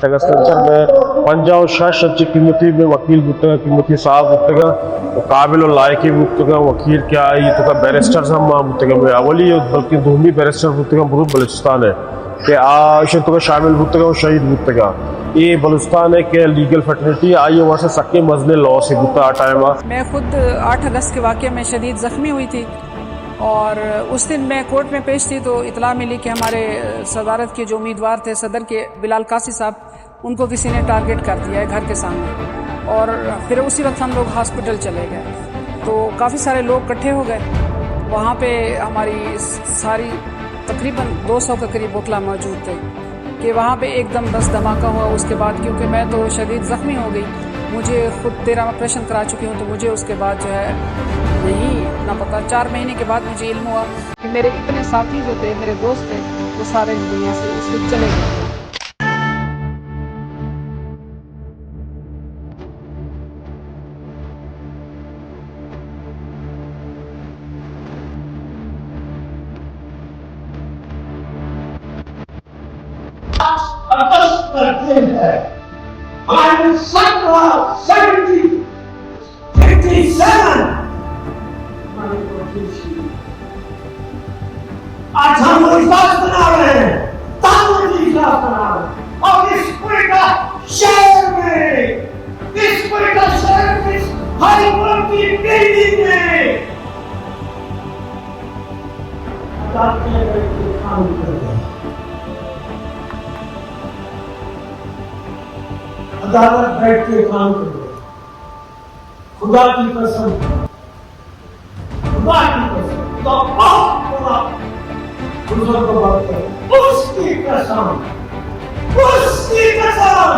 में पंजा और शाह कीमती में वकील बुतगा कीमती साहब बुतगा काबिल और लायकी बुतगा वकील क्या ये तो बैरिस्टर हम बुतगा में अवली बल्कि दोमी बैरिस्टर बुतगा बुरुद बलूचिस्तान है कि आश तो शामिल बुतगा और शहीद बुतगा ये बलूचिस्तान है कि लीगल फैटर्निटी आई वहाँ से सके मजले लॉ से बुता टाइम। मैं खुद 8 अगस्त के वाक़े में शदीद ज़ख्मी हुई थी और उस दिन मैं कोर्ट में पेश थी तो इतला मिली कि हमारे सदारत के जो उम्मीदवार थे सदर के बिलाल कासी साहब उनको किसी ने टारगेट कर दिया है घर के सामने और फिर उसी वक्त हम लोग हॉस्पिटल चले गए तो काफ़ी सारे लोग इकट्ठे हो गए वहाँ पे हमारी सारी तकरीबन 200 के करीब वकला मौजूद थे कि वहाँ पे एकदम बस धमाका हुआ। उसके बाद क्योंकि मैं तो शदीद ज़ख्मी हो गई मुझे खुद 13 ऑपरेशन करा चुकी हूँ तो मुझे उसके बाद जो है नहीं ना पता 4 महीने के बाद मुझे इल्म हुआ कि मेरे इतने साथी जो थे मेरे दोस्त थे वो सारे दुनिया से इससे चले गए। I'm Sakra 70, 57. आज हम इजलास बना रहे हैं, ताकि इजलास बना रहे हैं और इस पूरे का शहर में हाई कोर्ट की बिल्डिंग में काम कर रहे हैं। अदालत बैठ के काम कर रहे हैं। खुदा की कसम, खुदा की कसम, तो बहुत बड़ा बुजुर्ग बात है। उसकी कसम, उसकी कसम,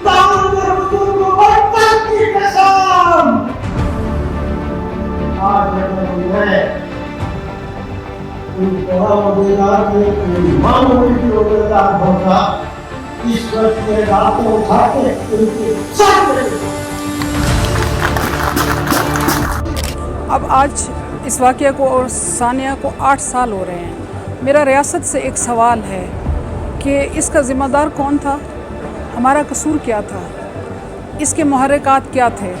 दाऊद के बुजुर्ग बर्तन की कसम। आज मैं उन बड़ा वजीरात में कोई मामूली की वजीरात होता इस वक्त के रातों उठाते अब आज इस वाक़े को और सानिया को 8 साल हो रहे हैं। मेरा रियासत से एक सवाल है कि इसका ज़िम्मेदार कौन था, हमारा कसूर क्या था, इसके मुहर्रिकात क्या थे।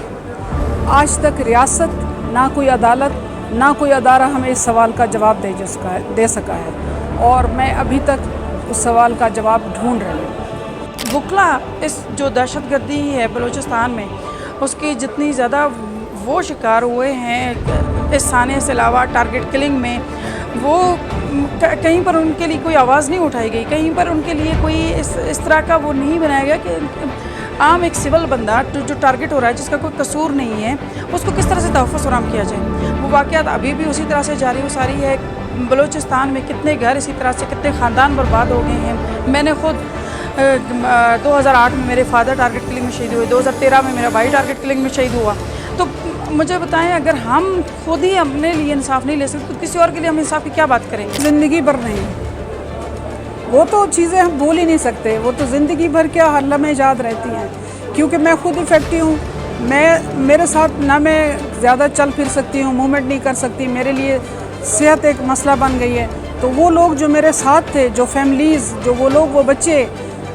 आज तक रियासत ना कोई अदालत ना कोई अदारा हमें इस सवाल का जवाब दे सका है और मैं अभी तक उस सवाल का जवाब ढूंढ रही हूँ। वकला इस जो दहशतगर्दी है बलूचिस्तान में उसकी जितनी ज़्यादा वो शिकार हुए हैं इस सानिया से अलावा टारगेट किलिंग में, वो कहीं पर उनके लिए कोई आवाज़ नहीं उठाई गई, कहीं पर उनके लिए कोई इस तरह का वो नहीं बनाया गया कि आम एक सिविल बंदा जो टारगेट हो रहा है जिसका कोई कसूर नहीं है उसको किस तरह से तहफ़्फ़ुज़ फराहम किया जाए। वो वाक़यात अभी भी उसी तरह से जारी सारी है। बलूचिस्तान में कितने घर इसी तरह से कितने ख़ानदान बर्बाद हो गए हैं। मैंने खुद 2008 में मेरे फादर टारगेट किलिंग में शहीद हुए, 2013 में मेरा भाई टारगेट किलिंग में शहीद हुआ। तो मुझे बताएं, अगर हम खुद ही अपने लिए इंसाफ नहीं ले सकते तो किसी और के लिए हम इंसाफ की क्या बात करें। ज़िंदगी भर नहीं, वो तो चीज़ें हम भूल ही नहीं सकते, वो तो ज़िंदगी भर क्या हर लम्हे याद रहती हैं क्योंकि मैं खुद इफेक्टिव हूँ। मेरे साथ ना मैं ज़्यादा चल फिर सकती हूँ, मूवमेंट नहीं कर सकती, मेरे लिए सेहत एक मसला बन गई है। तो वो लोग जो मेरे साथ थे, जो फैमिलीज़, जो वो लोग, वो बच्चे,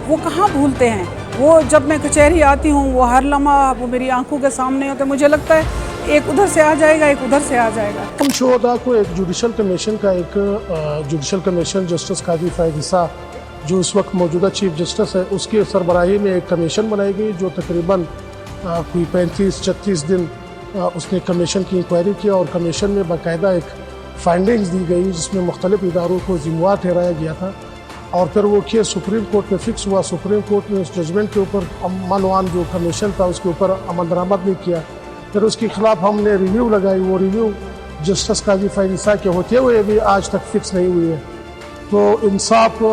वो कहाँ भूलते हैं। वो जब मैं कचहरी आती हूँ वो हर लम्हा वो मेरी आंखों के सामने होते, मुझे लगता है एक उधर से आ जाएगा एक उधर से आ जाएगा। हम शोहदा को एक जुडिशल कमीशन का जुडिशल कमीशन जस्टिस काजी फ़ायद ईसा जो इस वक्त मौजूदा चीफ जस्टिस है उसकी सरबराही में एक कमीशन बनाई गई जो तकरीबन कोई 35-36 दिन उसने कमीशन की इंक्वायरी किया और कमीशन में बाकायदा एक फाइंडिंग्स दी गई जिसमें मुख्तलिफ इदारों को जिम्मेवार ठहराया गया था और फिर वो केस सुप्रीम कोर्ट में फ़िक्स हुआ। सुप्रीम कोर्ट ने उस जजमेंट के ऊपर मनवान जो कमीशन था उसके ऊपर अमल दरामद नहीं किया। फिर उसके खिलाफ हमने रिव्यू लगाई, वो रिव्यू जस्टिस काजी फ़ायद ईसा के होते हुए भी आज तक फिक्स नहीं हुई है। तो इंसाफ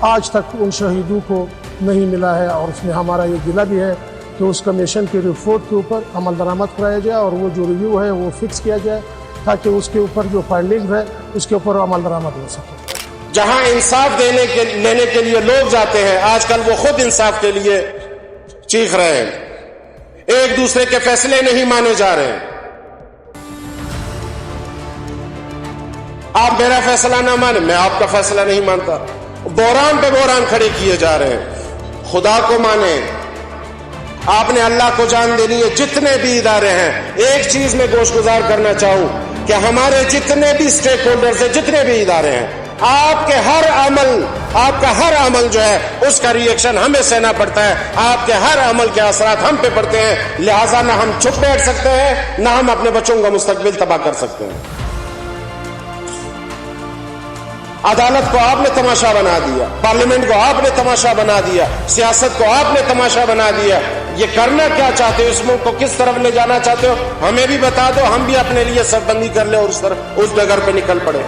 आज तक उन शहीदों को नहीं मिला है और उसमें हमारा ये गिला भी है कि उस कमीशन की रिपोर्ट के ऊपर अमल दरामद कराया जाए और वो जो रिव्यू है वो फिक्स किया जाए ताकि उसके ऊपर जो फाइंडिंग है उसके ऊपर अमल दरामद हो सके। जहां इंसाफ लेने के लिए लोग जाते हैं आजकल वो खुद इंसाफ के लिए चीख रहे हैं। एक दूसरे के फैसले नहीं माने जा रहे हैं। आप मेरा फैसला ना माने, मैं आपका फैसला नहीं मानता। बोरान पे बोरान खड़े किए जा रहे हैं। खुदा को माने, आपने अल्लाह को जान देनी है। जितने भी इदारे हैं, एक चीज में गोशगुजार करना चाहूं कि हमारे जितने भी स्टेक होल्डर्स हैं, जितने भी इदारे हैं, आपका हर अमल जो है उसका रिएक्शन हमें सहना पड़ता है। आपके हर अमल के असरात हम पे पड़ते हैं। लिहाजा ना हम चुप बैठ सकते हैं, ना हम अपने बच्चों का मुस्तकबिल तबाह कर सकते हैं। अदालत को आपने तमाशा बना दिया, पार्लियामेंट को आपने तमाशा बना दिया, सियासत को आपने तमाशा बना दिया। ये करना क्या चाहते हो? इस मुल्क को किस तरफ ले जाना चाहते हो? हमें भी बता दो, हम भी अपने लिए सरबंदी कर ले और उस डगर पे निकल पड़े।